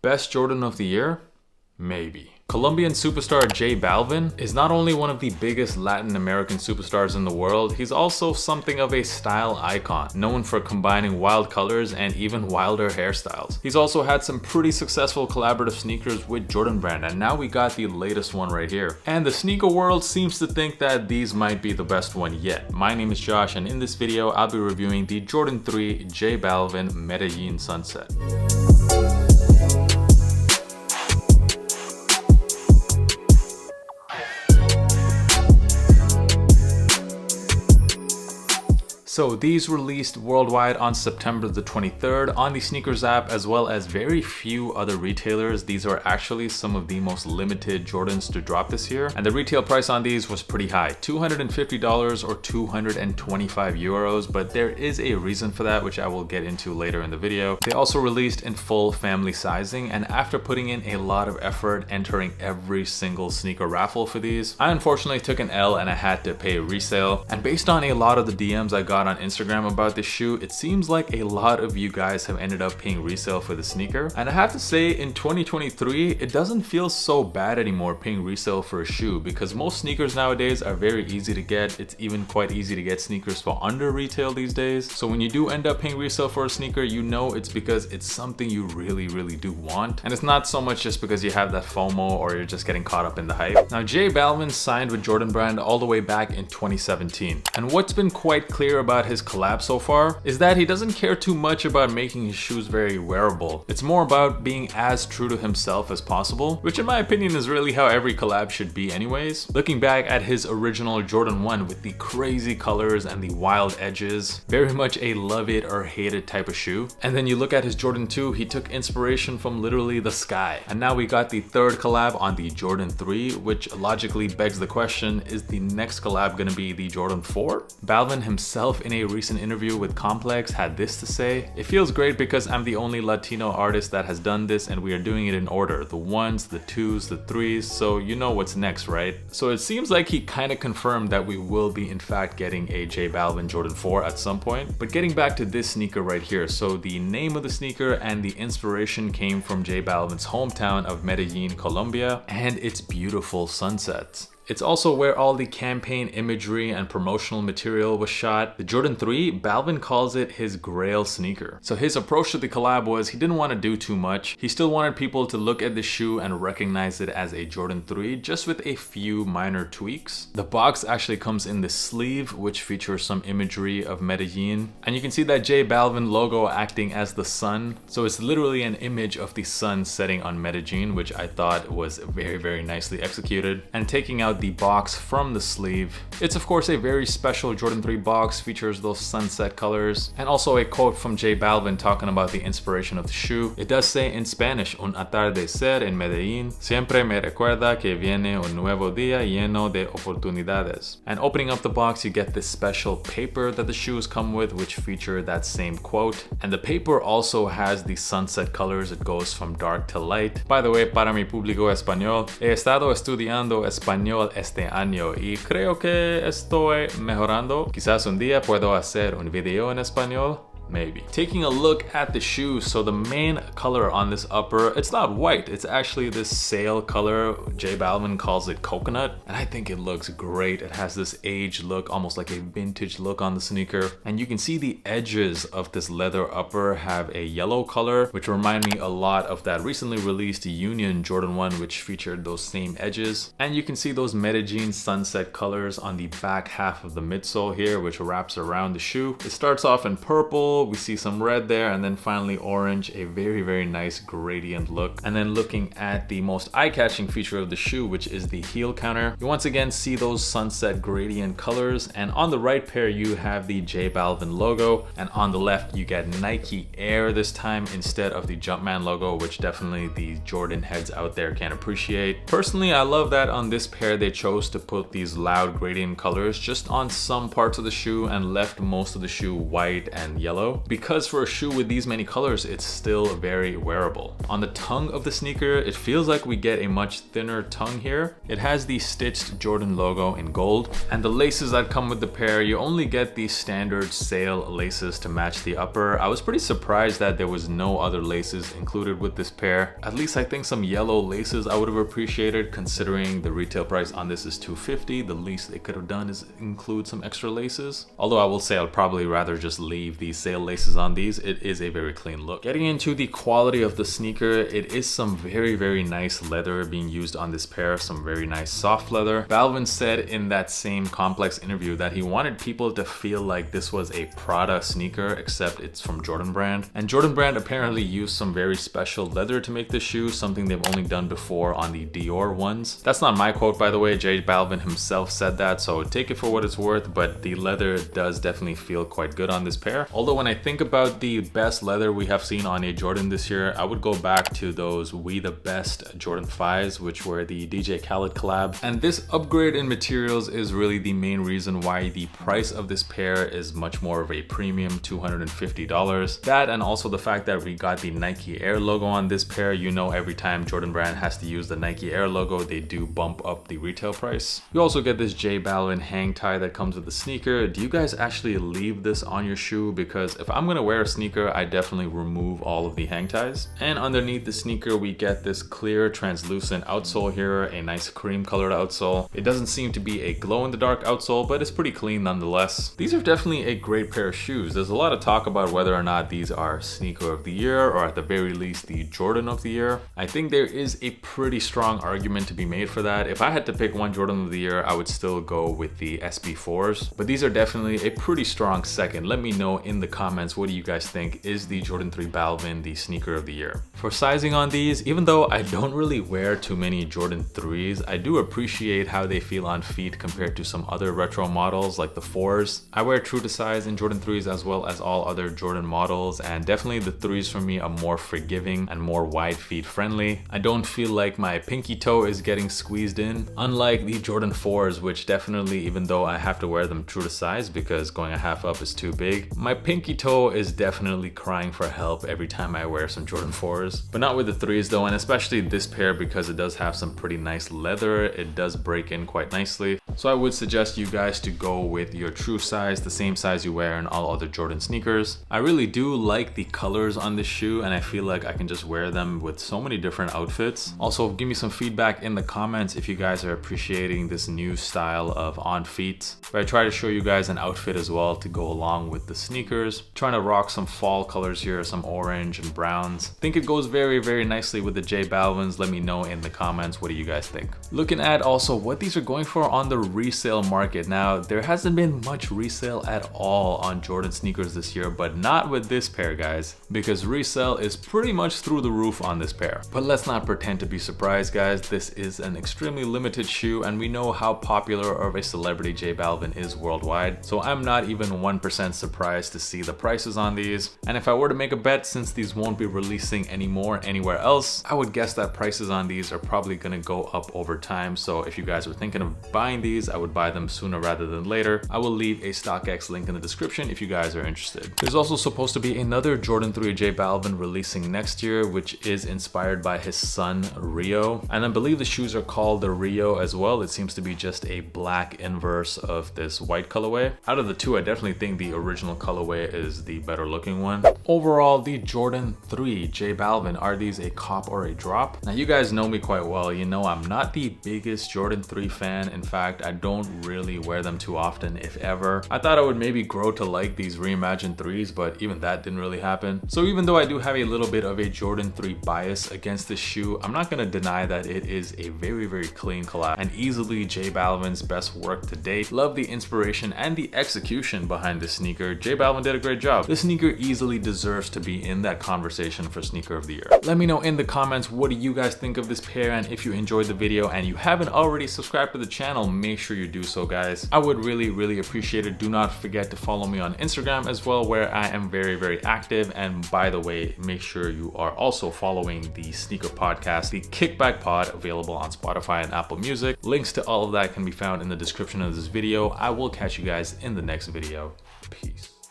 Best Jordan of the year? Maybe. Colombian superstar J Balvin is not only one of the biggest Latin American superstars in the world, he's also something of a style icon, known for combining wild colors and even wilder hairstyles. He's also had some pretty successful collaborative sneakers with Jordan brand, and now we got the latest one right here. And the sneaker world seems to think that these might be the best one yet. My name is Josh, and in this video, I'll be reviewing the Jordan 3 J Balvin Medellin Sunset. So these released worldwide on September the 23rd on the Sneakers app, as well as very few other retailers. These are actually some of the most limited Jordans to drop this year. And the retail price on these was pretty high, $250 or 225 euros, but there is a reason for that, which I will get into later in the video. They also released in full family sizing, and after putting in a lot of effort entering every single sneaker raffle for these, I unfortunately took an L and I had to pay resale. And based on a lot of the DMs I got on Instagram about this shoe, it seems like a lot of you guys have ended up paying resale for the sneaker. And I have to say, in 2023, it doesn't feel so bad anymore paying resale for a shoe, because most sneakers nowadays are very easy to get. It's even quite easy to get sneakers for under retail these days. So when you do end up paying resale for a sneaker, you know it's because it's something you really do want. And it's not so much just because you have that FOMO or you're just getting caught up in the hype. Now, J Balvin signed with Jordan brand all the way back in 2017. And what's been quite clear about his collab so far is that he doesn't care too much about making his shoes very wearable. It's more about being as true to himself as possible, which in my opinion is really how every collab should be anyways. Looking back at his original Jordan 1 with the crazy colors and the wild edges, very much a love it or hate it type of shoe. And then you look at his Jordan 2, he took inspiration from literally the sky. And now we got the third collab on the Jordan 3, which logically begs the question, is the next collab gonna be the Jordan 4? Balvin himself in a recent interview with Complex had this to say: "It feels great because I'm the only Latino artist that has done this, and we are doing it in order. The ones, the twos, the threes, so you know what's next, right?" So it seems like he kind of confirmed that we will be in fact getting a J Balvin Jordan 4 at some point. But getting back to this sneaker right here, so the name of the sneaker and the inspiration came from J Balvin's hometown of Medellin, Colombia, and its beautiful sunsets. It's also where all the campaign imagery and promotional material was shot. The Jordan 3, Balvin calls it his grail sneaker. So his approach to the collab was he didn't want to do too much. He still wanted people to look at the shoe and recognize it as a Jordan 3, just with a few minor tweaks. The box actually comes in the sleeve, which features some imagery of Medellin. And you can see that J Balvin logo acting as the sun. So it's literally an image of the sun setting on Medellin, which I thought was very nicely executed. And taking out the box from the sleeve, it's of course a very special Jordan 3 box, features those sunset colors, and also a quote from J Balvin talking about the inspiration of the shoe. It does say in Spanish, "Un atardecer en Medellín siempre me recuerda que viene un nuevo día lleno de oportunidades." And opening up the box, you get this special paper that the shoes come with, which feature that same quote. And the paper also has the sunset colors. It goes from dark to light. By the way, para mi público español, he estado estudiando español este año y creo que estoy mejorando. Quizás un día puedo hacer un video en español. Maybe. Taking a look at the shoe, so the main color on this upper, it's not white, it's actually this sail color. J Balvin calls it coconut, and I think it looks great. It has this aged look, almost like a vintage look on the sneaker. And you can see the edges of this leather upper have a yellow color, which remind me a lot of that recently released Union Jordan 1, which featured those same edges. And you can see those Medellin sunset colors on the back half of the midsole here, which wraps around the shoe. It starts off in purple, we see some red there, and then finally orange, a very nice gradient look. And then looking at the most eye-catching feature of the shoe, which is the heel counter, you once again see those sunset gradient colors, and on the right pair you have the J Balvin logo, and on the left you get Nike Air this time instead of the Jumpman logo, which definitely the Jordan heads out there can appreciate. Personally, I love that on this pair they chose to put these loud gradient colors just on some parts of the shoe and left most of the shoe white and yellow. though, because for a shoe with these many colors, it's still very wearable. On the tongue of the sneaker, it feels like we get a much thinner tongue here. It has the stitched Jordan logo in gold, and the laces that come with the pair, you only get the standard sail laces to match the upper. I was pretty surprised that there was no other laces included with this pair. At least I think some yellow laces I would have appreciated, considering the retail price on this is $250. The least they could have done is include some extra laces. Although I will say I'd probably rather just leave these sail laces on these. It is a very clean look. Getting into the quality of the sneaker, it is some very nice leather being used on this pair, some very nice soft leather. Balvin said in that same Complex interview that he wanted people to feel like this was a Prada sneaker, except it's from Jordan brand. And Jordan brand apparently used some very special leather to make this shoe, something they've only done before on the Dior ones. That's not my quote, by the way. J Balvin himself said that, so take it for what it's worth, but the leather does definitely feel quite good on this pair. Although when I think about the best leather we have seen on a Jordan this year, I would go back to those We The Best Jordan 5s, which were the DJ Khaled collab. And this upgrade in materials is really the main reason why the price of this pair is much more of a premium, $250. That, and also the fact that we got the Nike Air logo on this pair. You know, every time Jordan brand has to use the Nike Air logo, they do bump up the retail price. You also get this J Balvin hang tie that comes with the sneaker. Do you guys actually leave this on your shoe? Because if I'm gonna wear a sneaker, I definitely remove all of the hang ties. And underneath the sneaker, we get this clear translucent outsole here, a nice cream colored outsole. It doesn't seem to be a glow in the dark outsole, but it's pretty clean nonetheless. These are definitely a great pair of shoes. There's a lot of talk about whether or not these are sneaker of the year, or at the very least the Jordan of the year. I think there is a pretty strong argument to be made for that. If I had to pick one Jordan of the year, I would still go with the SB4s, but these are definitely a pretty strong second. Let me know in the comments, what do you guys think? Is the Jordan 3 Balvin the sneaker of the year? For sizing on these, even though I don't really wear too many Jordan 3s, I do appreciate how they feel on feet compared to some other retro models like the 4s. I wear true to size in Jordan 3s as well as all other Jordan models, and definitely the 3s for me are more forgiving and more wide feet friendly. I don't feel like my pinky toe is getting squeezed in, unlike the Jordan 4s, which definitely, even though I have to wear them true to size because going a half up is too big, my pinky toe is definitely crying for help every time I wear some Jordan 4s. But not with the 3s though, and especially this pair because it does have some pretty nice leather. It does break in quite nicely. So I would suggest you guys to go with your true size, the same size you wear in all other Jordan sneakers. I really do like the colors on this shoe, and I feel like I can just wear them with so many different outfits. Also, give me some feedback in the comments if you guys are appreciating this new style of on feet, where I try to show you guys an outfit as well to go along with the sneakers. Trying to rock some fall colors here, some orange and browns. I think it goes very nicely with the J Balvins. Let me know in the comments, what do you guys think? Looking at also what these are going for on the resale market. Now, there hasn't been much resale at all on Jordan sneakers this year, but not with this pair, guys, because resale is pretty much through the roof on this pair. But let's not pretend to be surprised, guys. This is an extremely limited shoe, and we know how popular of a celebrity J Balvin is worldwide, so I'm not even 1% surprised to see the prices on these. And if I were to make a bet, since these won't be releasing anymore anywhere else, I would guess that prices on these are probably gonna go up over time. So if you guys are thinking of buying these, I would buy them sooner rather than later. I will leave a StockX link in the description if you guys are interested. There's also supposed to be another Jordan 3 J Balvin releasing next year, which is inspired by his son Rio, and I believe the shoes are called the Rio as well. It seems to be just a black inverse of this white colorway. Out of the two, I definitely think the original colorway is the better looking one. Overall, the Jordan 3 J Balvin, are these a cop or a drop? Now, you guys know me quite well. You know I'm not the biggest Jordan 3 fan. In fact, I don't really wear them too often, if ever. I thought I would maybe grow to like these reimagined 3s, but even that didn't really happen. So even though I do have a little bit of a Jordan 3 bias against this shoe, I'm not gonna deny that it is a very clean collab and easily J Balvin's best work to date. Love the inspiration and the execution behind this sneaker. J Balvin did a great job. This sneaker easily deserves to be in that conversation for sneaker of the year. Let me know in the comments, what do you guys think of this pair, and if you enjoyed the video and you haven't already subscribed to the channel, make sure you do so, guys. I would really appreciate it. Do not forget to follow me on Instagram as well, where I am very active. And by the way, make sure you are also following the sneaker podcast, the Kickback Pod, available on Spotify and Apple Music. Links to all of that can be found in the description of this video. I will catch you guys in the next video. Peace.